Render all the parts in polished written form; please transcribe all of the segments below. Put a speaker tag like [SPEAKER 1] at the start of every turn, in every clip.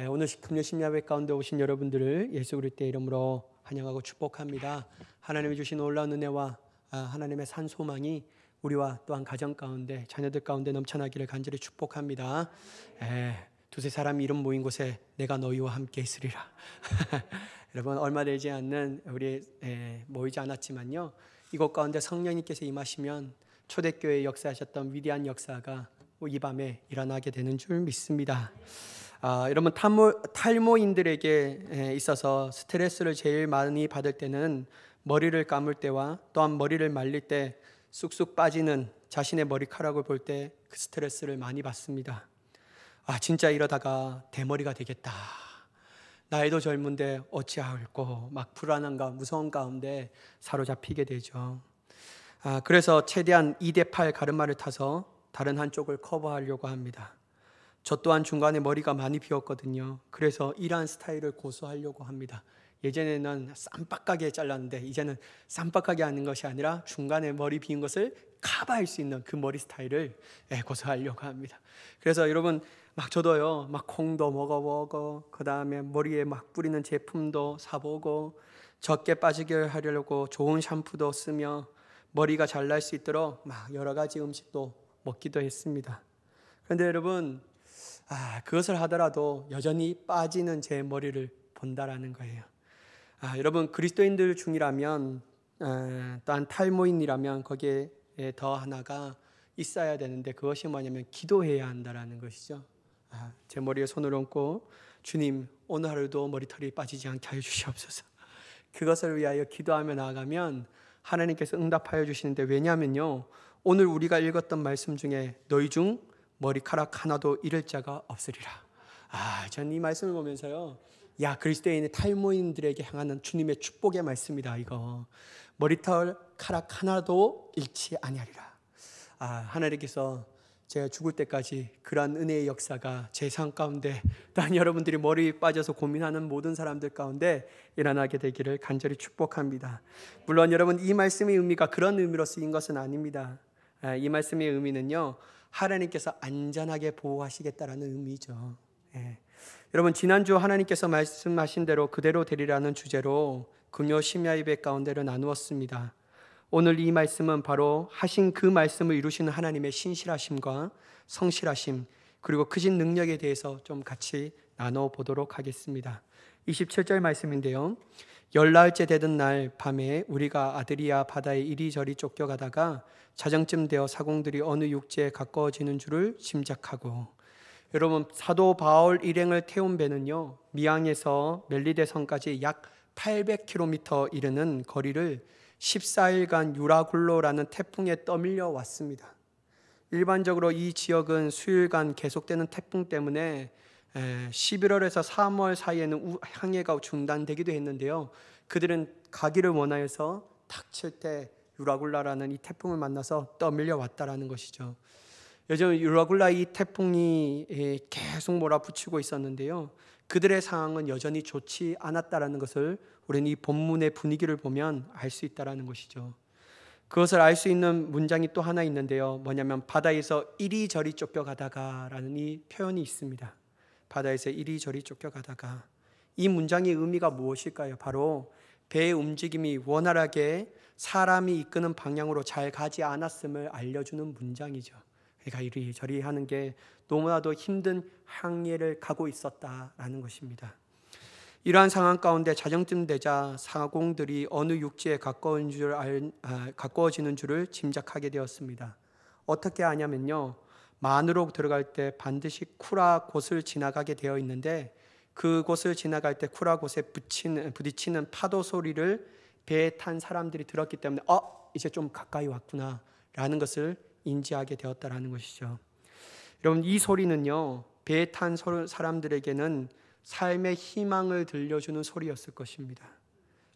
[SPEAKER 1] 오늘 금요 심야회 가운데 오신 여러분들을 예수 그리스도의 이름으로 환영하고 축복합니다. 하나님이 주신 놀라운 은혜와 하나님의 산 소망이 우리와 또한 가정 가운데 자녀들 가운데 넘쳐나기를 간절히 축복합니다. 두세 사람 이름 모인 곳에 내가 너희와 함께 있으리라. 여러분, 얼마 되지 않는 우리 모이지 않았지만요, 이곳 가운데 성령님께서 임하시면 초대교회에 역사하셨던 위대한 역사가 이 밤에 일어나게 되는 줄 믿습니다. 여러분, 탈모인들에게 있어서 스트레스를 제일 많이 받을 때는 머리를 감을 때와 또한 머리를 말릴 때 쑥쑥 빠지는 자신의 머리카락을 볼 때 그 스트레스를 많이 받습니다. 진짜 이러다가 대머리가 되겠다, 나이도 젊은데 어찌할꼬 막 불안함과 무서운 가운데 사로잡히게 되죠. 그래서 최대한 2대8 가르마를 타서 다른 한쪽을 커버하려고 합니다. 저 또한 중간에 머리가 많이 비었거든요. 그래서 이러한 스타일을 고수하려고 합니다. 예전에는 쌈박하게 잘랐는데 이제는 쌈박하게 하는 것이 아니라 중간에 머리 비운 것을 커버할 수 있는 그 머리 스타일을 고수하려고 합니다. 그래서 여러분, 저도요, 콩도 먹어보고 그 다음에 머리에 뿌리는 제품도 사보고 적게 빠지게 하려고 좋은 샴푸도 쓰며 머리가 잘 날 수 있도록 여러 가지 음식도 먹기도 했습니다. 그런데 여러분, 그것을 하더라도 여전히 빠지는 제 머리를 본다라는 거예요. 여러분, 그리스도인들 중이라면 또한 탈모인이라면 거기에 더 하나가 있어야 되는데 그것이 뭐냐면 기도해야 한다라는 것이죠. 제 머리에 손을 얹고 주님, 오늘 하루도 머리털이 빠지지 않게 하여 주시옵소서. 그것을 위하여 기도하며 나아가면 하나님께서 응답하여 주시는데, 왜냐하면요, 오늘 우리가 읽었던 말씀 중에 너희 중 머리카락 하나도 잃을 자가 없으리라. 전 이 말씀을 보면서요, 그리스도인의 탈모인들에게 향하는 주님의 축복의 말씀이다. 이거 머리카락 하나도 잃지 아니하리라. 하나님께서 제가 죽을 때까지 그러한 은혜의 역사가 제 삶 가운데, 또한 여러분들이 머리 빠져서 고민하는 모든 사람들 가운데 일어나게 되기를 간절히 축복합니다. 물론 여러분, 이 말씀의 의미가 그런 의미로 쓰인 것은 아닙니다. 이 말씀의 의미는요, 하나님께서 안전하게 보호하시겠다라는 의미죠. 여러분, 지난주 하나님께서 말씀하신 대로 그대로 되리라는 주제로 금요 심야 예배 가운데를 나누었습니다. 오늘 이 말씀은 바로 하신 그 말씀을 이루시는 하나님의 신실하심과 성실하심, 그리고 크신 능력에 대해서 좀 같이 나눠보도록 하겠습니다. 27절 말씀인데요, 열나흘째 되던 날 밤에 우리가 아드리아 바다에 이리저리 쫓겨가다가 자정쯤 되어 사공들이 어느 육지에 가까워지는 줄을 짐작하고. 여러분, 사도 바울 일행을 태운 배는요, 미항에서 멜리데 성까지 약 800km 이르는 거리를 14일간 유라굴로라는 태풍에 떠밀려 왔습니다. 일반적으로 이 지역은 수일간 계속되는 태풍 때문에 11월에서 3월 사이에는 항해가 중단되기도 했는데요, 그들은 가기를 원하여서 닥칠 때 유라굴라라는 이 태풍을 만나서 떠밀려 왔다라는 것이죠. 요즘 유라굴라 이 태풍이 계속 몰아붙이고 있었는데요, 그들의 상황은 여전히 좋지 않았다라는 것을 우리는 이 본문의 분위기를 보면 알 수 있다라는 것이죠. 그것을 알 수 있는 문장이 또 하나 있는데요, 뭐냐면 바다에서 이리저리 쫓겨가다가라는 이 표현이 있습니다. 바다에서 이리저리 쫓겨가다가. 이 문장의 의미가 무엇일까요? 바로 배의 움직임이 원활하게 사람이 이끄는 방향으로 잘 가지 않았음을 알려주는 문장이죠. 그러니까 이리저리 하는 게 너무나도 힘든 항해를 가고 있었다라는 것입니다. 이러한 상황 가운데 자정쯤 되자 사공들이 어느 육지에 가까워지는 줄을 짐작하게 되었습니다. 어떻게 아냐면요, 만으로 들어갈 때 반드시 쿠라 곳을 지나가게 되어 있는데, 그곳을 지나갈 때 쿠라 곳에 부딪히는 파도 소리를 배에 탄 사람들이 들었기 때문에 이제 좀 가까이 왔구나 라는 것을 인지하게 되었다라는 것이죠. 여러분, 이 소리는요, 배에 탄 사람들에게는 삶의 희망을 들려주는 소리였을 것입니다.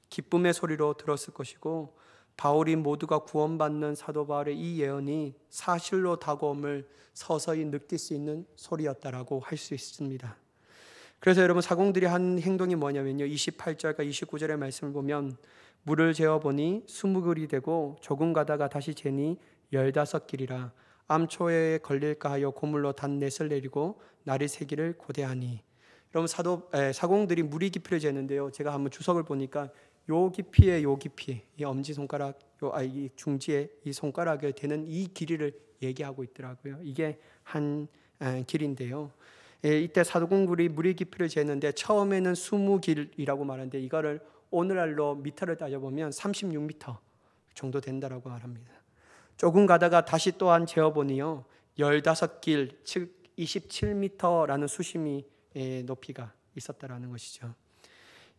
[SPEAKER 1] 기쁨의 소리로 들었을 것이고, 바울이 모두가 구원받는 사도 바울의 이 예언이 사실로 다가옴을 서서히 느낄 수 있는 소리였다라고 할 수 있습니다. 그래서 여러분, 사공들이 한 행동이 뭐냐면요, 28절과 29절의 말씀을 보면 물을 재어보니 20길이 되고 조금 가다가 다시 재니 15길이라 암초에 걸릴까 하여 고물로 단 넷을 내리고 날이 새기를 고대하니. 여러분 사공들이 무리 깊이를 재는데요. 제가 한번 주석을 보니까 요 깊이에 요 깊이, 이 엄지 손가락, 이 중지에 이 손가락을 대는 이 길이를 얘기하고 있더라고요. 이게 한 길인데요. 이때 사공들이 무리 깊이를 재는데 처음에는 20길이라고 말하는데 이거를 오늘날로 미터를 따져보면 36미터 정도 된다라고 말합니다. 조금 가다가 다시 또한 재어보니요 15길, 즉 27m라는 수심이 높이가 있었다라는 것이죠.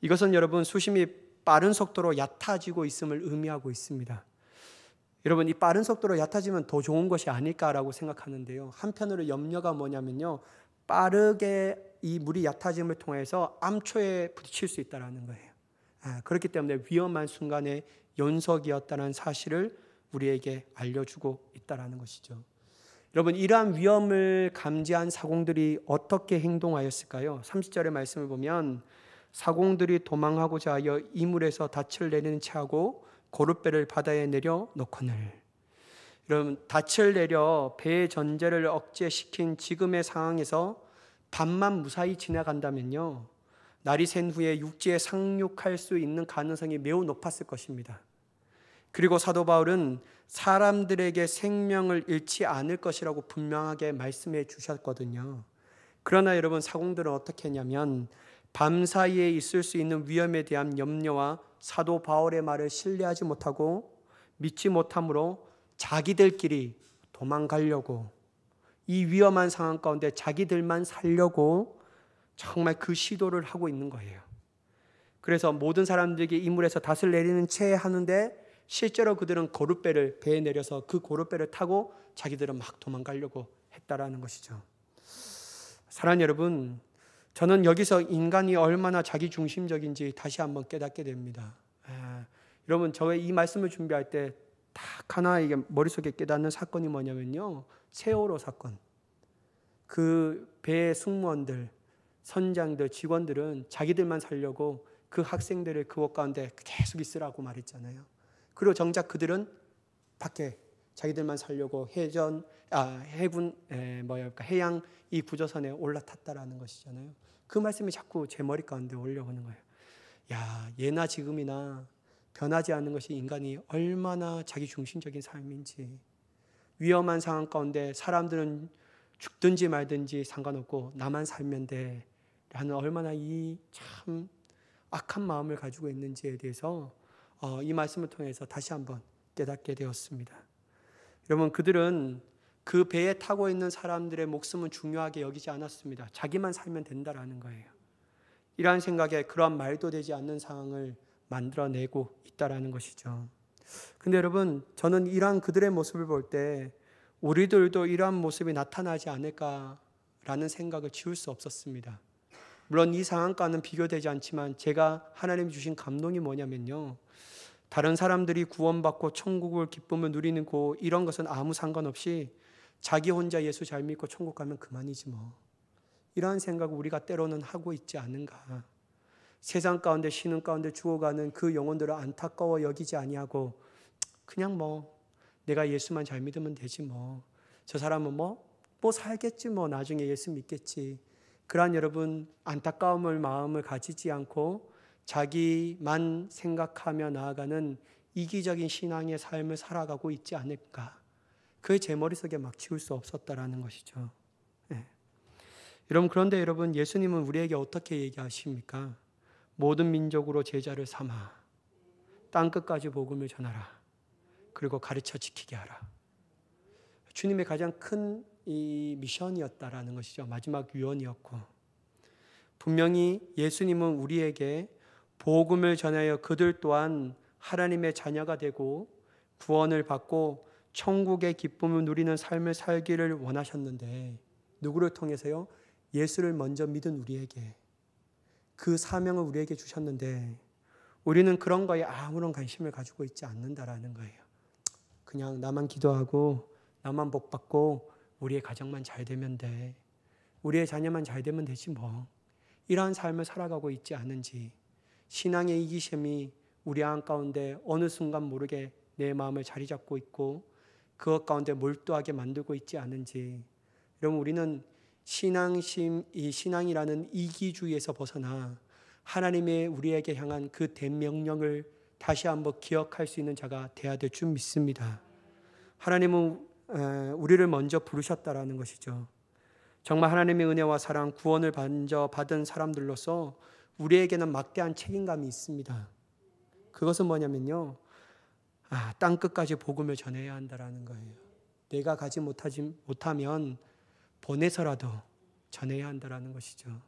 [SPEAKER 1] 이것은 여러분 수심이 빠른 속도로 얕아지고 있음을 의미하고 있습니다. 여러분 이 빠른 속도로 얕아지면 더 좋은 것이 아닐까라고 생각하는데요. 한편으로 염려가 뭐냐면요, 빠르게 이 물이 얕아짐을 통해서 암초에 부딪힐 수 있다는 거예요. 그렇기 때문에 위험한 순간의 연속이었다는 사실을 우리에게 알려주고 있다는 것이죠. 여러분 이러한 위험을 감지한 사공들이 어떻게 행동하였을까요? 30절의 말씀을 보면 사공들이 도망하고자 하여 이물에서 닻을 내리는 채하고 고룻배를 바다에 내려 놓거늘. 여러분 닻을 내려 배의 전제를 억제시킨 지금의 상황에서 밤만 무사히 지나간다면요 날이 샌 후에 육지에 상륙할 수 있는 가능성이 매우 높았을 것입니다. 그리고 사도 바울은 사람들에게 생명을 잃지 않을 것이라고 분명하게 말씀해 주셨거든요. 그러나 여러분 사공들은 어떻게 했냐면 밤사이에 있을 수 있는 위험에 대한 염려와 사도 바울의 말을 신뢰하지 못하고 믿지 못함으로 자기들끼리 도망가려고, 이 위험한 상황 가운데 자기들만 살려고 정말 그 시도를 하고 있는 거예요. 그래서 모든 사람들에게 이물에서 닻을 내리는 채 하는데 실제로 그들은 고룻배를 배에 내려서 그 고룻배를 타고 자기들은 막 도망가려고 했다라는 것이죠. 사랑하는 여러분, 저는 여기서 인간이 얼마나 자기중심적인지 다시 한번 깨닫게 됩니다. 여러분 저의 이 말씀을 준비할 때 딱 하나 이게 머릿속에 깨닫는 사건이 뭐냐면요, 세월호 사건. 그 배의 승무원들, 선장들, 직원들은 자기들만 살려고 그 학생들을 그 옷 가운데 계속 있으라고 말했잖아요. 그리고 정작 그들은 밖에 자기들만 살려고 해양 이 구조선에 올라탔다라는 것이잖아요. 그 말씀이 자꾸 제 머리 가운데 올려오는 거예요. 예나 지금이나 변하지 않는 것이 인간이 얼마나 자기중심적인 삶인지, 위험한 상황 가운데 사람들은 죽든지 말든지 상관없고 나만 살면 돼 라는 얼마나 이 참 악한 마음을 가지고 있는지에 대해서 이 말씀을 통해서 다시 한번 깨닫게 되었습니다. 여러분 그들은 그 배에 타고 있는 사람들의 목숨은 중요하게 여기지 않았습니다. 자기만 살면 된다라는 거예요. 이러한 생각에 그러한 말도 되지 않는 상황을 만들어내고 있다라는 것이죠. 근데 여러분 저는 이러한 그들의 모습을 볼 때 우리들도 이러한 모습이 나타나지 않을까라는 생각을 지울 수 없었습니다. 물론 이 상황과는 비교되지 않지만 제가 하나님이 주신 감동이 뭐냐면요, 다른 사람들이 구원받고 천국을 기쁨을 누리는 이런 것은 아무 상관없이 자기 혼자 예수 잘 믿고 천국 가면 그만이지 뭐, 이러한 생각을 우리가 때로는 하고 있지 않은가. 세상 가운데 쉬는 가운데 죽어가는 그 영혼들을 안타까워 여기지 아니하고 그냥 내가 예수만 잘 믿으면 되지 저 사람은 살겠지 나중에 예수 믿겠지. 그러한 여러분 안타까움을 마음을 가지지 않고 자기만 생각하며 나아가는 이기적인 신앙의 삶을 살아가고 있지 않을까. 그게 제 머릿속에 막 지울 수 없었다라는 것이죠. 여러분 그런데 여러분 예수님은 우리에게 어떻게 얘기하십니까? 모든 민족으로 제자를 삼아 땅끝까지 복음을 전하라. 그리고 가르쳐 지키게 하라. 주님의 가장 큰 이 미션이었다라는 것이죠. 마지막 유언이었고, 분명히 예수님은 우리에게 복음을 전하여 그들 또한 하나님의 자녀가 되고 구원을 받고 천국의 기쁨을 누리는 삶을 살기를 원하셨는데, 누구를 통해서요? 예수를 먼저 믿은 우리에게 그 사명을 우리에게 주셨는데 우리는 그런 거에 아무런 관심을 가지고 있지 않는다라는 거예요. 그냥 나만 기도하고 나만 복 받고 우리의 가정만 잘 되면 돼, 우리의 자녀만 잘 되면 되지 이러한 삶을 살아가고 있지 않은지, 신앙의 이기심이 우리 안 가운데 어느 순간 모르게 내 마음을 자리 잡고 있고 그것 가운데 몰두하게 만들고 있지 않은지. 여러분 우리는 이 신앙이라는 이기주의에서 벗어나 하나님의 우리에게 향한 그 대명령을 다시 한번 기억할 수 있는 자가 되어야 될 줄 믿습니다. 하나님은 우리를 먼저 부르셨다라는 것이죠. 정말 하나님의 은혜와 사랑, 구원을 먼저 받은 사람들로서 우리에게는 막대한 책임감이 있습니다. 그것은 뭐냐면요, 땅 끝까지 복음을 전해야 한다라는 거예요. 내가 가지 못하면 보내서라도 전해야 한다라는 것이죠.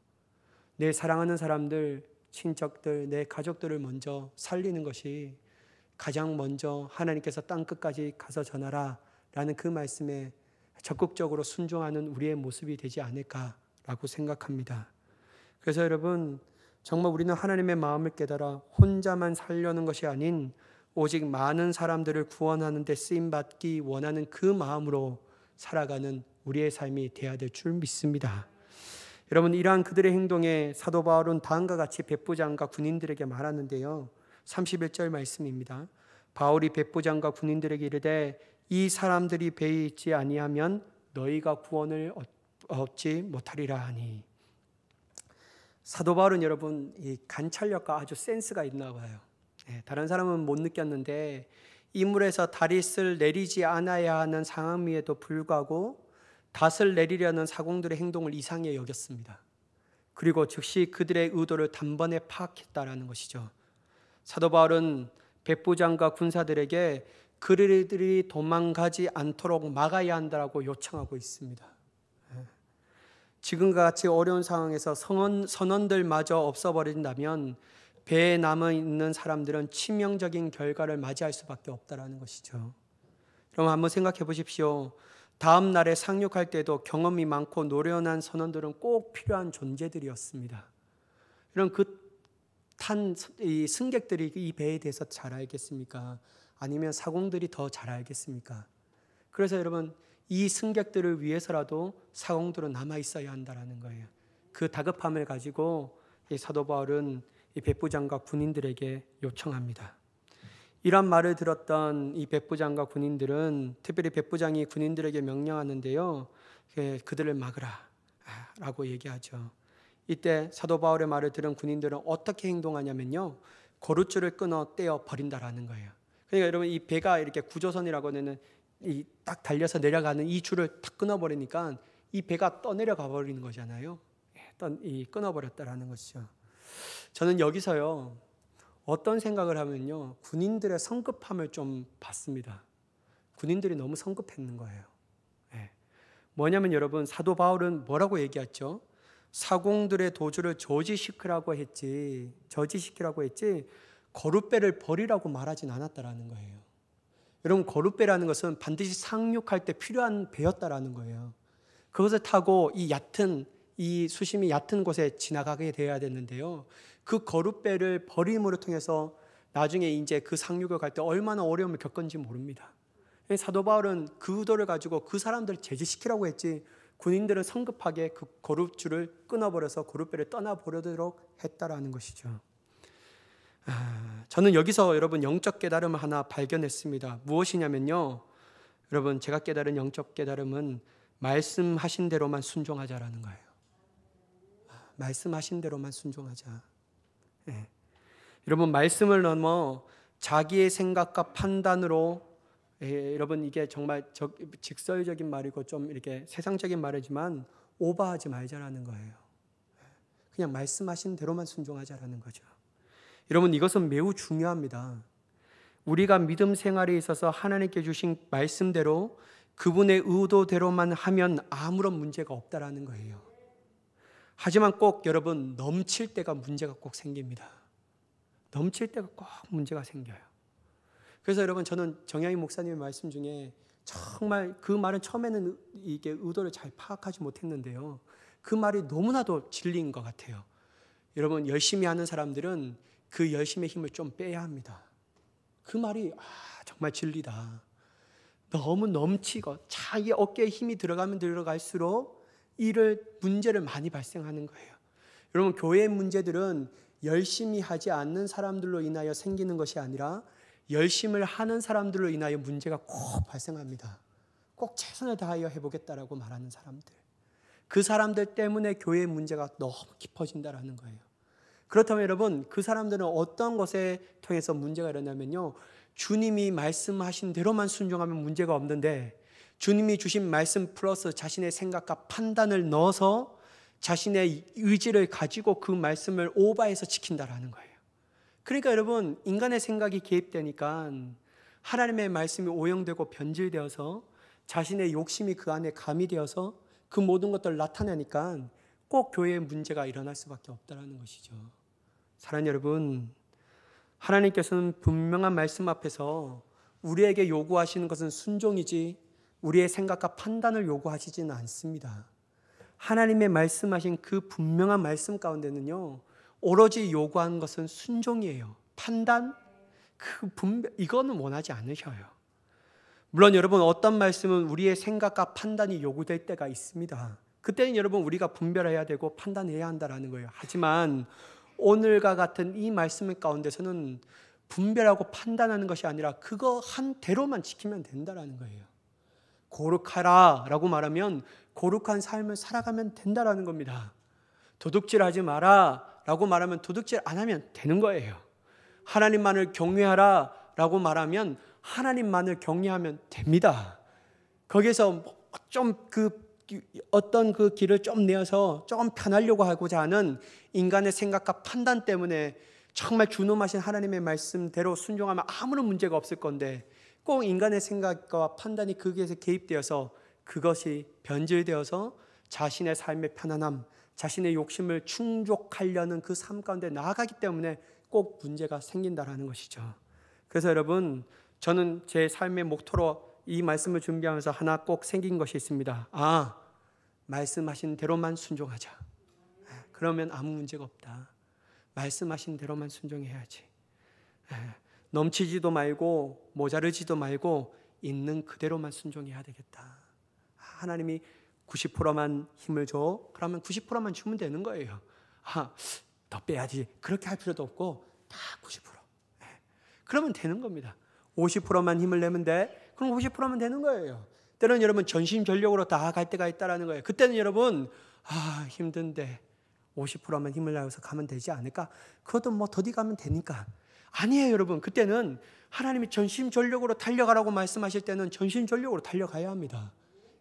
[SPEAKER 1] 내 사랑하는 사람들, 친척들, 내 가족들을 먼저 살리는 것이 가장 먼저 하나님께서 땅 끝까지 가서 전하라 라는 그 말씀에 적극적으로 순종하는 우리의 모습이 되지 않을까라고 생각합니다. 그래서 여러분, 정말 우리는 하나님의 마음을 깨달아 혼자만 살려는 것이 아닌 오직 많은 사람들을 구원하는 데 쓰임받기 원하는 그 마음으로 살아가는 우리의 삶이 되어야 될 줄 믿습니다. 여러분, 이러한 그들의 행동에 사도 바울은 다음과 같이 백부장과 군인들에게 말하는데요. 31절 말씀입니다. 바울이 백부장과 군인들에게 이르되 이 사람들이 배에 있지 아니하면 너희가 구원을 얻지 못하리라 하니. 사도 바울은 여러분 이 관찰력과 아주 센스가 있나 봐요. 다른 사람은 못 느꼈는데 이 물에서 다릿을 내리지 않아야 하는 상황임에도 불구하고 닷을 내리려는 사공들의 행동을 이상히 여겼습니다. 그리고 즉시 그들의 의도를 단번에 파악했다라는 것이죠. 사도 바울은 백부장과 군사들에게 그들이 도망가지 않도록 막아야 한다고 요청하고 있습니다. 지금과 같이 어려운 상황에서 선원들마저 없어버린다면 배에 남아있는 사람들은 치명적인 결과를 맞이할 수밖에 없다는 것이죠. 그럼 한번 생각해 보십시오. 다음 날에 상륙할 때도 경험이 많고 노련한 선원들은 꼭 필요한 존재들이었습니다. 이런 이 승객들이 이 배에 대해서 잘 알겠습니까? 아니면 사공들이 더 잘 알겠습니까? 그래서 여러분, 이 승객들을 위해서라도 사공들은 남아 있어야 한다는 거예요. 그 다급함을 가지고 이 사도 바울은 이 백부장과 군인들에게 요청합니다. 이런 말을 들었던 이 백부장과 군인들은, 특별히 백부장이 군인들에게 명령하는데요, 그들을 막으라 라고 얘기하죠. 이때 사도 바울의 말을 들은 군인들은 어떻게 행동하냐면요, 거룻줄을 끊어 떼어 버린다라는 거예요. 그러니까 여러분, 이 배가 이렇게 구조선이라고 하는 이 딱 달려서 내려가는 이 줄을 탁 끊어버리니까 이 배가 떠내려가 버리는 거잖아요. 끊어버렸다라는 것이죠. 저는 여기서요, 어떤 생각을 하면요, 군인들의 성급함을 좀 봤습니다. 군인들이 너무 성급했는 거예요. 뭐냐면 여러분, 사도 바울은 뭐라고 얘기했죠? 사공들의 도주를 저지시키라고 했지 거룻배를 버리라고 말하진 않았다라는 거예요. 여러분, 거룻배라는 것은 반드시 상륙할 때 필요한 배였다라는 거예요. 그것을 타고 이 수심이 얕은 곳에 지나가게 되어야 되는데요, 그 거룻배를 버림으로 통해서 나중에 이제 그 상륙을 갈 때 얼마나 어려움을 겪었는지 모릅니다. 사도 바울은 그 의도를 가지고 그 사람들을 제지시키라고 했지, 군인들은 성급하게 그 거룻줄을 끊어버려서 거룻배를 떠나버리도록 했다라는 것이죠. 저는 여기서 여러분 영적 깨달음을 하나 발견했습니다. 무엇이냐면요, 여러분, 제가 깨달은 영적 깨달음은 말씀하신 대로만 순종하자라는 거예요. 말씀하신 대로만 순종하자. 여러분, 말씀을 넘어 자기의 생각과 판단으로, 여러분, 이게 정말 직설적인 말이고 좀 이렇게 세상적인 말이지만 오버하지 말자라는 거예요. 그냥 말씀하신 대로만 순종하자라는 거죠. 여러분, 이것은 매우 중요합니다. 우리가 믿음 생활에 있어서 하나님께 주신 말씀대로 그분의 의도대로만 하면 아무런 문제가 없다라는 거예요. 하지만 꼭 여러분, 넘칠 때가 문제가 꼭 생깁니다. 넘칠 때가 꼭 문제가 생겨요. 그래서 여러분, 저는 정양희 목사님의 말씀 중에 정말 그 말은 처음에는 이게 의도를 잘 파악하지 못했는데요, 그 말이 너무나도 진리인 것 같아요. 여러분, 열심히 하는 사람들은 그 열심의 힘을 좀 빼야 합니다. 그 말이 정말 진리다. 너무 넘치고 자기 어깨에 힘이 들어가면 들어갈수록 문제를 많이 발생하는 거예요. 여러분, 교회의 문제들은 열심히 하지 않는 사람들로 인하여 생기는 것이 아니라 열심을 하는 사람들로 인하여 문제가 꼭 발생합니다. 꼭 최선을 다하여 해보겠다라고 말하는 사람들. 그 사람들 때문에 교회의 문제가 너무 깊어진다라는 거예요. 그렇다면 여러분, 그 사람들은 어떤 것에 통해서 문제가 일어나면요, 주님이 말씀하신 대로만 순종하면 문제가 없는데, 주님이 주신 말씀 플러스 자신의 생각과 판단을 넣어서 자신의 의지를 가지고 그 말씀을 오버해서 지킨다라는 거예요. 그러니까 여러분, 인간의 생각이 개입되니까 하나님의 말씀이 오용되고 변질되어서 자신의 욕심이 그 안에 가미되어서 그 모든 것들을 나타내니까 꼭 교회에 문제가 일어날 수밖에 없다는 것이죠. 사랑하는 여러분, 하나님께서는 분명한 말씀 앞에서 우리에게 요구하시는 것은 순종이지 우리의 생각과 판단을 요구하시지는 않습니다. 하나님의 말씀하신 그 분명한 말씀 가운데는요, 오로지 요구하는 것은 순종이에요. 판단, 이거는 원하지 않으셔요. 물론 여러분, 어떤 말씀은 우리의 생각과 판단이 요구될 때가 있습니다. 그때는 여러분, 우리가 분별해야 되고 판단해야 한다는 거예요. 하지만 오늘과 같은 이 말씀 가운데서는 분별하고 판단하는 것이 아니라 그거 한 대로만 지키면 된다는 거예요. 거룩하라 라고 말하면 거룩한 삶을 살아가면 된다는 겁니다. 도둑질하지 마라 라고 말하면 도둑질 안 하면 되는 거예요. 하나님만을 경외하라 라고 말하면 하나님만을 경외하면 됩니다. 거기에서 좀 어떤 그 길을 좀 내어서 좀 편하려고 하고자 하는 인간의 생각과 판단 때문에 정말 준엄하신 하나님의 말씀대로 순종하면 아무런 문제가 없을 건데, 꼭 인간의 생각과 판단이 거기에서 개입되어서 그것이 변질되어서 자신의 삶의 편안함, 자신의 욕심을 충족하려는 그 삶 가운데 나아가기 때문에 꼭 문제가 생긴다라는 것이죠. 그래서 여러분, 저는 제 삶의 목표로 이 말씀을 준비하면서 하나 꼭 생긴 것이 있습니다. 말씀하신 대로만 순종하자. 그러면 아무 문제가 없다. 말씀하신 대로만 순종해야지. 넘치지도 말고 모자르지도 말고 있는 그대로만 순종해야 되겠다. 하나님이 90%만 힘을 줘. 그러면 90%만 주면 되는 거예요. 더 빼야지. 그렇게 할 필요도 없고 다 90%. 그러면 되는 겁니다. 50%만 힘을 내면 돼. 그럼 50%면 되는 거예요. 때로는 여러분 전심전력으로 다 갈 때가 있다라는 거예요. 그때는 여러분 힘든데 50%만 힘을 내어서 가면 되지 않을까? 그것도 뭐 더디 가면 되니까. 아니에요, 여러분. 그때는 하나님이 전심전력으로 달려가라고 말씀하실 때는 전심전력으로 달려가야 합니다.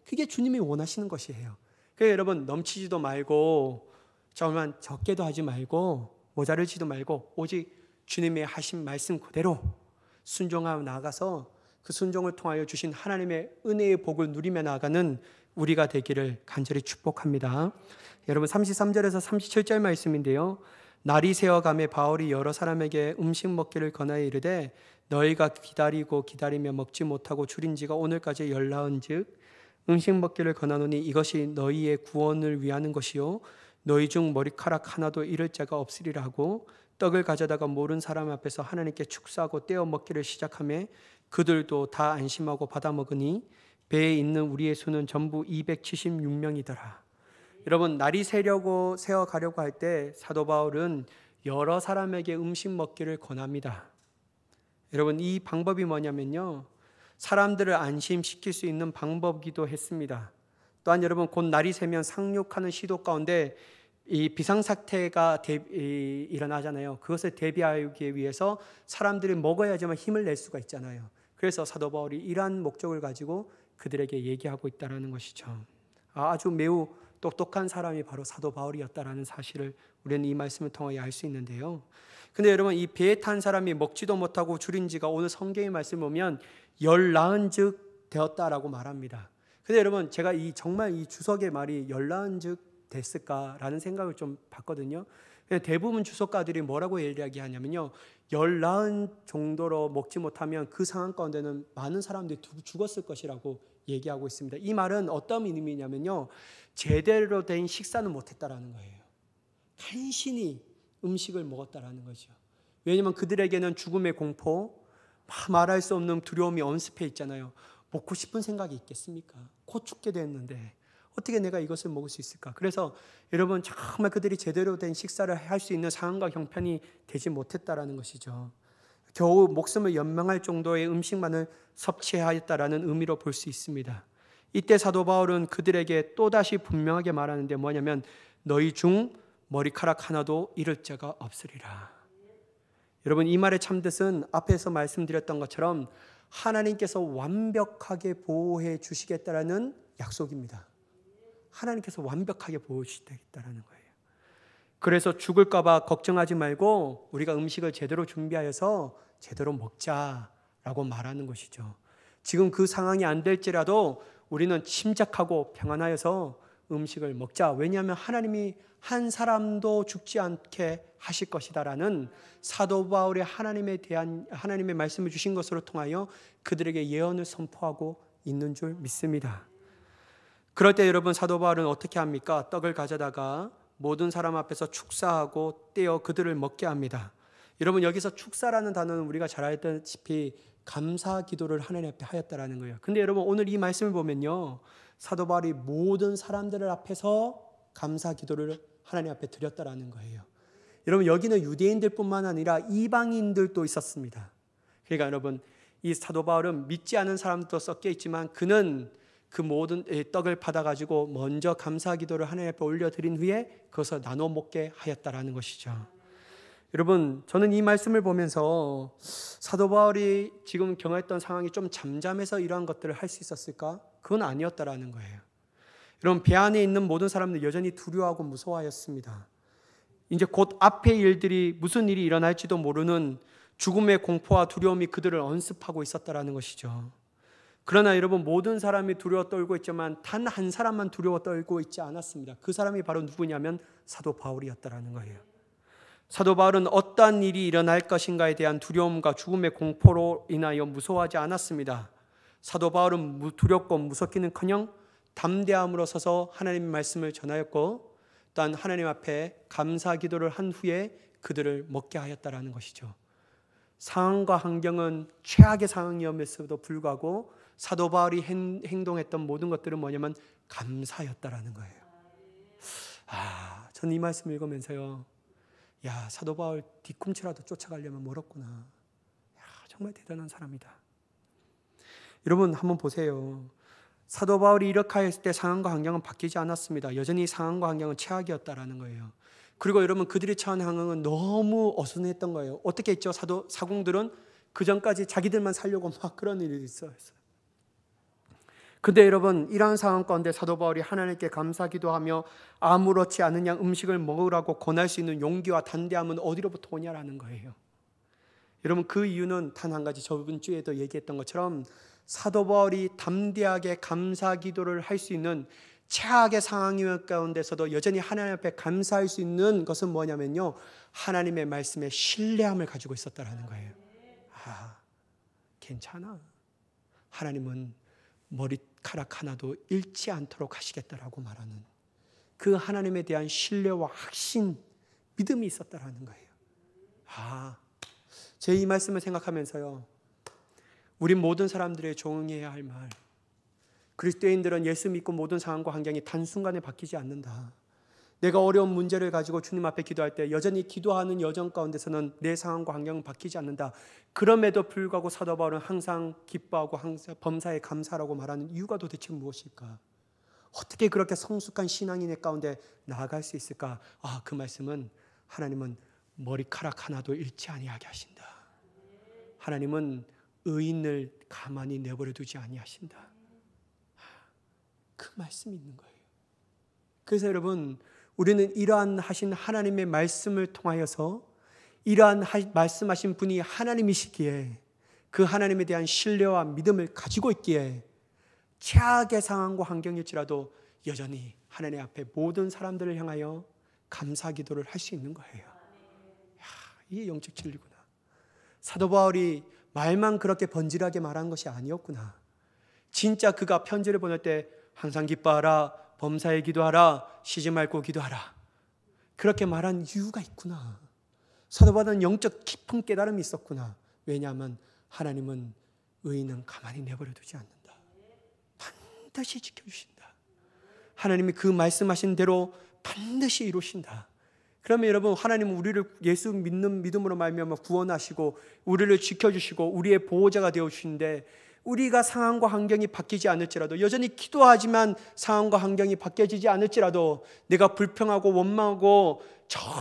[SPEAKER 1] 그게 주님이 원하시는 것이에요. 그래서 여러분, 넘치지도 말고 정말 적게도 하지 말고 모자르지도 말고 오직 주님의 하신 말씀 그대로 순종하며 나아가서 그 순종을 통하여 주신 하나님의 은혜의 복을 누리며 나아가는 우리가 되기를 간절히 축복합니다. 여러분, 33절에서 37절 말씀인데요, 날이 새어가매 바울이 여러 사람에게 음식 먹기를 권하여 이르되 너희가 기다리며 먹지 못하고 줄인 지가 오늘까지 열나은즉 음식 먹기를 권하노니 이것이 너희의 구원을 위하는 것이요 너희 중 머리카락 하나도 잃을 자가 없으리라 하고 떡을 가져다가 모른 사람 앞에서 하나님께 축사하고 떼어 먹기를 시작하며 그들도 다 안심하고 받아 먹으니 배에 있는 우리의 수는 전부 276명이더라. 여러분, 날이 새어가려고 할 때 사도 바울은 여러 사람에게 음식 먹기를 권합니다. 여러분, 이 방법이 뭐냐면요, 사람들을 안심시킬 수 있는 방법이기도 했습니다. 또한 여러분, 곧 날이 새면 상륙하는 시도 가운데 이 비상사태가 일어나잖아요. 그것을 대비하기 위해서 사람들이 먹어야지만 힘을 낼 수가 있잖아요. 그래서 사도 바울이 이러한 목적을 가지고 그들에게 얘기하고 있다는 것이죠. 아주 매우 똑똑한 사람이 바로 사도 바울이었다라는 사실을 우리는 이 말씀을 통하여 알 수 있는데요. 근데 여러분, 이 배에 탄 사람이 먹지도 못하고 줄인 지가 오늘 성경의 말씀 보면 열나은즉 되었다라고 말합니다. 근데 여러분, 제가 정말 이 주석의 말이 열나은즉 됐을까라는 생각을 좀 봤거든요. 대부분 주석가들이 뭐라고 이야기하냐면요, 열나은 정도로 먹지 못하면 그 상황 가운데는 많은 사람들이 죽었을 것이라고 얘기하고 있습니다. 이 말은 어떤 의미냐면요, 제대로 된 식사는 못했다라는 거예요. 간신히 음식을 먹었다라는 거죠. 왜냐하면 그들에게는 죽음의 공포, 말할 수 없는 두려움이 엄습해 있잖아요. 먹고 싶은 생각이 있겠습니까? 곧 죽게 됐는데 어떻게 내가 이것을 먹을 수 있을까? 그래서 여러분, 정말 그들이 제대로 된 식사를 할 수 있는 상황과 형편이 되지 못했다라는 것이죠. 겨우 목숨을 연명할 정도의 음식만을 섭취하였다라는 의미로 볼 수 있습니다. 이때 사도 바울은 그들에게 또다시 분명하게 말하는데 뭐냐면 너희 중 머리카락 하나도 잃을 자가 없으리라. 여러분, 이 말의 참뜻은 앞에서 말씀드렸던 것처럼 하나님께서 완벽하게 보호해 주시겠다라는 약속입니다. 하나님께서 완벽하게 보호해 주시겠다라는 거예요. 그래서 죽을까 봐 걱정하지 말고 우리가 음식을 제대로 준비하여서 제대로 먹자라고 말하는 것이죠. 지금 그 상황이 안 될지라도 우리는 침착하고 평안하여서 음식을 먹자. 왜냐하면 하나님이 한 사람도 죽지 않게 하실 것이다라는 사도 바울의 하나님에 대한 하나님의 말씀을 주신 것으로 통하여 그들에게 예언을 선포하고 있는 줄 믿습니다. 그럴 때 여러분, 사도 바울은 어떻게 합니까? 떡을 가져다가 모든 사람 앞에서 축사하고 떼어 그들을 먹게 합니다. 여러분, 여기서 축사라는 단어는 우리가 잘 알다시피 감사 기도를 하나님 앞에 하였다라는 거예요. 근데 여러분, 오늘 이 말씀을 보면요, 사도 바울이 모든 사람들 앞에서 감사 기도를 하나님 앞에 드렸다라는 거예요. 여러분, 여기는 유대인들뿐만 아니라 이방인들도 있었습니다. 그러니까 여러분, 이 사도 바울은 믿지 않은 사람도 섞여 있지만 그는 그 모든 떡을 받아가지고 먼저 감사 기도를 하나님 앞에 올려드린 후에 그것을 나눠 먹게 하였다라는 것이죠. 여러분, 저는 이 말씀을 보면서 사도 바울이 지금 경험했던 상황이 좀 잠잠해서 이러한 것들을 할 수 있었을까? 그건 아니었다라는 거예요. 여러분, 배 안에 있는 모든 사람들 여전히 두려워하고 무서워하였습니다. 이제 곧 앞의 일들이 무슨 일이 일어날지도 모르는 죽음의 공포와 두려움이 그들을 언습하고 있었다라는 것이죠. 그러나 여러분, 모든 사람이 두려워 떨고 있지만 단 한 사람만 두려워 떨고 있지 않았습니다. 그 사람이 바로 누구냐면 사도 바울이었다라는 거예요. 사도 바울은 어떠한 일이 일어날 것인가에 대한 두려움과 죽음의 공포로 인하여 무서워하지 않았습니다. 사도 바울은 두렵고 무섭기는커녕 담대함으로 서서 하나님의 말씀을 전하였고 또한 하나님 앞에 감사 기도를 한 후에 그들을 먹게 하였다라는 것이죠. 상황과 환경은 최악의 상황이었음에도 불구하고 사도 바울이 행동했던 모든 것들은 뭐냐면 감사였다라는 거예요. 저는 이 말씀 읽으면서요, 사도 바울 뒤꿈치라도 쫓아가려면 멀었구나. 정말 대단한 사람이다. 여러분, 한번 보세요. 사도 바울이 이렇게 했을 때 상황과 환경은 바뀌지 않았습니다. 여전히 상황과 환경은 최악이었다라는 거예요. 그리고 여러분, 그들이 처한 상황은 너무 어수선했던 거예요. 어떻게 했죠? 사공들은 그 전까지 자기들만 살려고 막 그런 일이 있었어요. 근데 여러분, 이러한 상황 가운데 사도 바울이 하나님께 감사 기도하며 아무렇지 않은 양 음식을 먹으라고 권할 수 있는 용기와 단대함은 어디로부터 오냐라는 거예요. 여러분, 그 이유는 단 한 가지, 저번 주에도 얘기했던 것처럼 사도 바울이 담대하게 감사 기도를 할 수 있는 최악의 상황 가운데서도 여전히 하나님 앞에 감사할 수 있는 것은 뭐냐면요, 하나님의 말씀에 신뢰함을 가지고 있었다라는 거예요. 괜찮아. 하나님은 머리카락 하나도 잃지 않도록 하시겠다라고 말하는 그 하나님에 대한 신뢰와 확신, 믿음이 있었다라는 거예요. 제 이 말씀을 생각하면서요, 우리 모든 사람들의 조응해야 할 말, 그리스도인들은 예수 믿고 모든 상황과 환경이 단순간에 바뀌지 않는다. 내가 어려운 문제를 가지고 주님 앞에 기도할 때 여전히 기도하는 여정 가운데서는 내 상황과 환경은 바뀌지 않는다. 그럼에도 불구하고 사도 바울은 항상 기뻐하고 항상 범사에 감사라고 말하는 이유가 도대체 무엇일까? 어떻게 그렇게 성숙한 신앙인의 가운데 나아갈 수 있을까? 그 말씀은 하나님은 머리카락 하나도 잃지 아니하게 하신다. 하나님은 의인을 가만히 내버려 두지 아니하신다. 그 말씀이 있는 거예요. 그래서 여러분, 우리는 이러한 하신 하나님의 말씀을 통하여서 이러한 말씀하신 분이 하나님이시기에 그 하나님에 대한 신뢰와 믿음을 가지고 있기에 최악의 상황과 환경일지라도 여전히 하나님 앞에 모든 사람들을 향하여 감사 기도를 할 수 있는 거예요. 이게 영적 진리구나. 사도 바울이 말만 그렇게 번질하게 말한 것이 아니었구나. 진짜 그가 편지를 보낼 때 항상 기뻐하라, 범사에 기도하라, 쉬지 말고 기도하라, 그렇게 말한 이유가 있구나. 사도 바울은 영적 깊은 깨달음이 있었구나. 왜냐하면 하나님은 의인은 가만히 내버려 두지 않는다. 반드시 지켜주신다. 하나님이 그 말씀하신 대로 반드시 이루신다. 그러면 여러분, 하나님은 우리를 예수 믿는 믿음으로 말미암아 구원하시고 우리를 지켜주시고 우리의 보호자가 되어주시는데 우리가 상황과 환경이 바뀌지 않을지라도, 여전히 기도하지만 상황과 환경이 바뀌어지지 않을지라도, 내가 불평하고 원망하고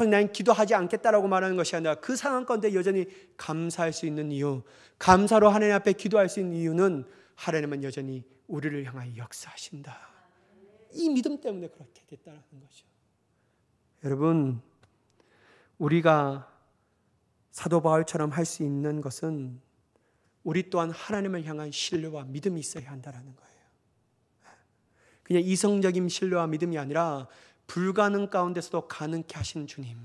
[SPEAKER 1] 난 기도하지 않겠다라고 말하는 것이 아니라 그 상황 가운데 여전히 감사할 수 있는 이유, 감사로 하나님 앞에 기도할 수 있는 이유는 하나님은 여전히 우리를 향하여 역사하신다. 이 믿음 때문에 그렇게 됐다는 거죠. 여러분, 우리가 사도 바울처럼 할 수 있는 것은 우리 또한 하나님을 향한 신뢰와 믿음이 있어야 한다는 거예요. 그냥 이성적인 신뢰와 믿음이 아니라 불가능 가운데서도 가능케 하시는 주님,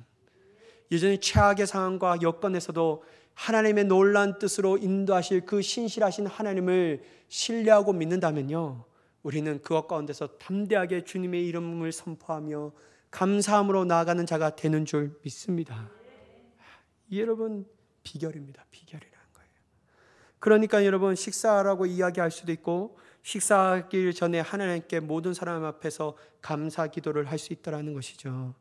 [SPEAKER 1] 여전히 최악의 상황과 여건에서도 하나님의 놀라운 뜻으로 인도하실 그 신실하신 하나님을 신뢰하고 믿는다면요, 우리는 그것 가운데서 담대하게 주님의 이름을 선포하며 감사함으로 나아가는 자가 되는 줄 믿습니다. 이 여러분 비결입니다. 비결이라는 거예요. 그러니까 여러분, 식사라고 이야기할 수도 있고 식사하기 전에 하나님께 모든 사람 앞에서 감사 기도를 할 수 있다는 것이죠.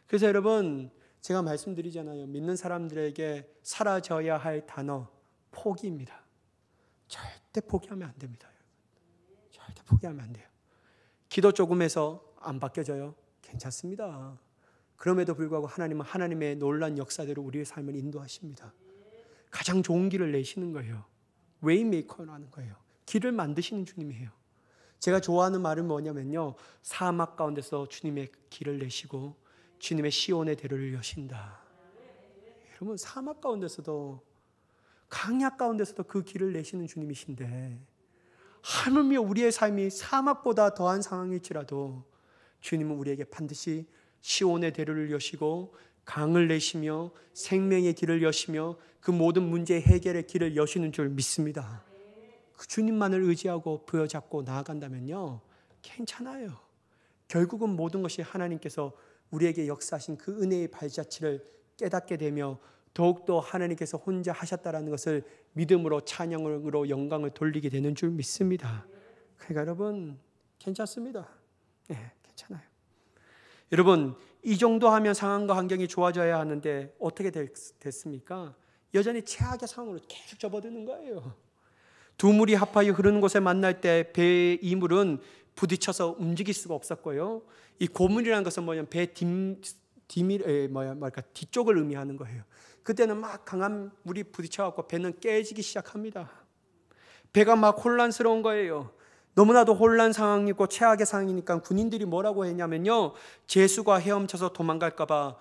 [SPEAKER 1] 그래서 여러분, 제가 말씀드리잖아요. 믿는 사람들에게 사라져야 할 단어 포기입니다. 절대 포기하면 안 됩니다. 절대 포기하면 안 돼요. 기도 조금 해서 안 바뀌어져요? 괜찮습니다. 그럼에도 불구하고 하나님은 하나님의 놀라운 역사대로 우리의 삶을 인도하십니다. 가장 좋은 길을 내시는 거예요. 웨이메이커라는 거예요. 길을 만드시는 주님이에요. 제가 좋아하는 말은 뭐냐면요, 사막 가운데서 주님의 길을 내시고 주님의 시온의 대로를 여신다. 여러분, 사막 가운데서도, 강약 가운데서도 그 길을 내시는 주님이신데, 하물며 우리의 삶이 사막보다 더한 상황일지라도 주님은 우리에게 반드시 시온의 대로를 여시고 강을 내시며 생명의 길을 여시며 그 모든 문제의 해결의 길을 여시는 줄 믿습니다. 그 주님만을 의지하고 부여잡고 나아간다면요, 괜찮아요. 결국은 모든 것이 하나님께서 우리에게 역사하신 그 은혜의 발자취를 깨닫게 되며 더욱더 하나님께서 혼자 하셨다라는 것을 믿음으로, 찬양으로 영광을 돌리게 되는 줄 믿습니다. 그러니까 여러분, 괜찮습니다. 네, 괜찮아요. 여러분, 이 정도 하면 상황과 환경이 좋아져야 하는데 어떻게 됐습니까? 여전히 최악의 상황으로 계속 접어드는 거예요. 두 물이 합하여 흐르는 곳에 만날 때 배의 이물은 부딪혀서 움직일 수가 없었고요. 이 고물이라는 것은 뭐냐면 배 뒤쪽을 의미하는 거예요. 그때는 막 강한 물이 부딪혀갖고 배는 깨지기 시작합니다. 배가 막 혼란스러운 거예요. 너무나도 혼란 상황이고 최악의 상황이니까 군인들이 뭐라고 했냐면요, 제수가 헤엄쳐서 도망갈까봐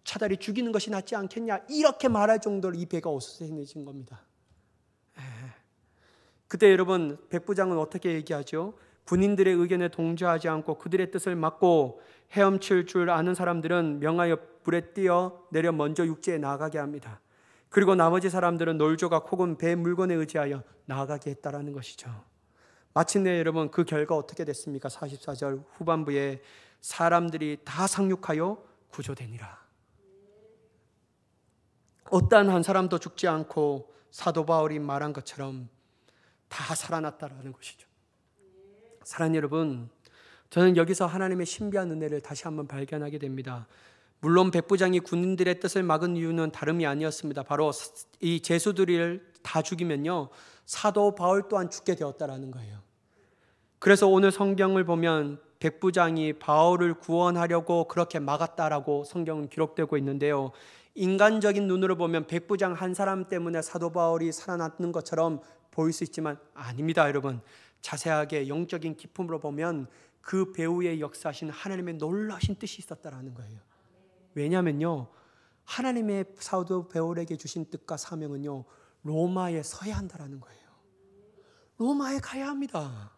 [SPEAKER 1] 차라리 죽이는 것이 낫지 않겠냐, 이렇게 말할 정도로 이 배가 어수선해진 겁니다. 그때 여러분, 백부장은 어떻게 얘기하죠? 군인들의 의견에 동조하지 않고 그들의 뜻을 막고 헤엄칠 줄 아는 사람들은 명하여 물에 뛰어 내려 먼저 육지에 나가게 합니다. 그리고 나머지 사람들은 놀조각 혹은 배 물건에 의지하여 나가게 했다라는 것이죠. 마침내 여러분, 그 결과 어떻게 됐습니까? 44절 후반부에 사람들이 다 상륙하여 구조되니라. 어떠한 한 사람도 죽지 않고 사도 바울이 말한 것처럼 다 살아났다라는 것이죠. 사랑하는 여러분, 저는 여기서 하나님의 신비한 은혜를 다시 한번 발견하게 됩니다. 물론 백부장이 군인들의 뜻을 막은 이유는 다름이 아니었습니다. 바로 이 제수들을 다 죽이면요, 사도 바울 또한 죽게 되었다라는 거예요. 그래서 오늘 성경을 보면 백부장이 바울을 구원하려고 그렇게 막았다라고 성경은 기록되고 있는데요, 인간적인 눈으로 보면 백부장 한 사람 때문에 사도 바울이 살아났는 것처럼 보일 수 있지만 아닙니다. 여러분, 자세하게 영적인 기품으로 보면 그 배후에 역사하신 하나님의 놀라신 뜻이 있었다라는 거예요. 왜냐하면요, 하나님의 사도 바울에게 주신 뜻과 사명은요, 로마에 서야 한다라는 거예요. 로마에 가야 합니다.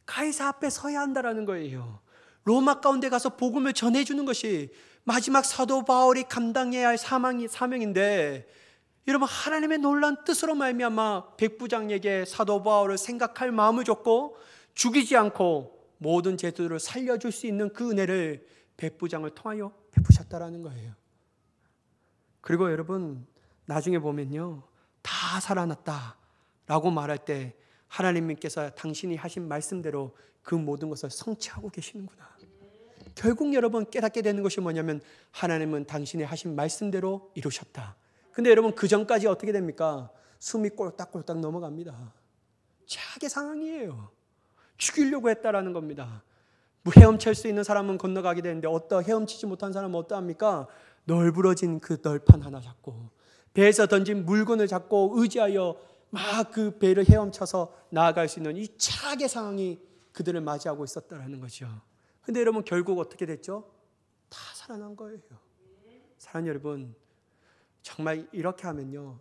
[SPEAKER 1] 가이사 앞에 서야 한다라는 거예요. 로마 가운데 가서 복음을 전해주는 것이 마지막 사도 바울이 감당해야 할 사명인데, 여러분, 하나님의 놀라운 뜻으로 말미암아 백부장에게 사도 바울을 생각할 마음을 줬고 죽이지 않고 모든 제도를 살려줄 수 있는 그 은혜를 백부장을 통하여 베푸셨다라는 거예요. 그리고 여러분, 나중에 보면요, 다 살아났다라고 말할 때 하나님께서 당신이 하신 말씀대로 그 모든 것을 성취하고 계시는구나. 결국 여러분, 깨닫게 되는 것이 뭐냐면 하나님은 당신이 하신 말씀대로 이루셨다. 근데 여러분, 그 전까지 어떻게 됩니까? 숨이 꼴딱꼴딱 넘어갑니다. 최악의 상황이에요. 죽이려고 했다라는 겁니다. 뭐 헤엄칠 수 있는 사람은 건너가게 되는데 헤엄치지 못한 사람은 어떠합니까? 널브러진 그 널판 하나 잡고 배에서 던진 물건을 잡고 의지하여 막 그 배를 헤엄쳐서 나아갈 수 있는 이 최악의 상황이 그들을 맞이하고 있었다라는 거죠. 근데 여러분 결국 어떻게 됐죠? 다 살아난 거예요. 사랑하는 여러분, 정말 이렇게 하면요,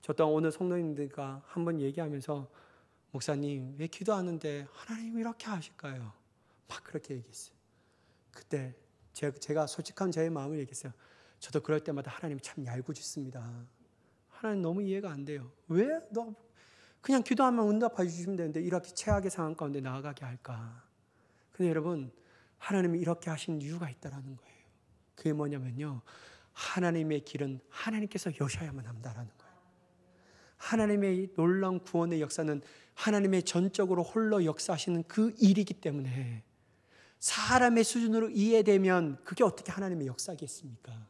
[SPEAKER 1] 저 또한 오늘 성도님들과 한번 얘기하면서 목사님 왜 기도하는데 하나님 이렇게 하실까요? 막 그렇게 얘기했어요. 그때 제가 솔직한 제 마음을 얘기했어요. 저도 그럴 때마다 하나님 참 얄궂으십니다. 하나님 너무 이해가 안 돼요. 왜 너 그냥 기도하면 응답해 주시면 되는데 이렇게 최악의 상황 가운데 나아가게 할까? 근데 여러분, 하나님이 이렇게 하신 이유가 있다라는 거예요. 그게 뭐냐면요, 하나님의 길은 하나님께서 여셔야만 한다라는 거예요. 하나님의 놀라운 구원의 역사는 하나님의 전적으로 홀로 역사하시는 그 일이기 때문에 사람의 수준으로 이해되면 그게 어떻게 하나님의 역사겠습니까?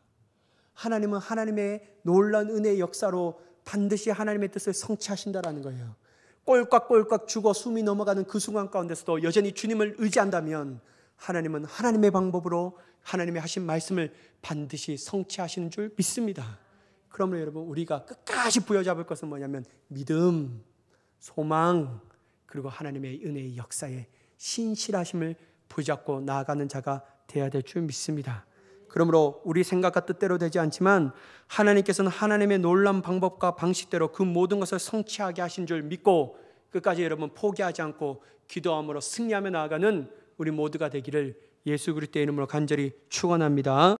[SPEAKER 1] 하나님은 하나님의 놀라운 은혜의 역사로 반드시 하나님의 뜻을 성취하신다라는 거예요. 꼴깍꼴깍 죽어 숨이 넘어가는 그 순간 가운데서도 여전히 주님을 의지한다면 하나님은 하나님의 방법으로 하나님의 하신 말씀을 반드시 성취하시는 줄 믿습니다. 그러므로 여러분, 우리가 끝까지 부여잡을 것은 뭐냐면 믿음, 소망, 그리고 하나님의 은혜의 역사에 신실하심을 부여잡고 나아가는 자가 되어야 될 줄 믿습니다. 그러므로 우리 생각과 뜻대로 되지 않지만 하나님께서는 하나님의 놀라운 방법과 방식대로 그 모든 것을 성취하게 하신 줄 믿고 끝까지 여러분 포기하지 않고 기도함으로 승리하며 나아가는 우리 모두가 되기를 예수 그리스도의 이름으로 간절히 축원합니다.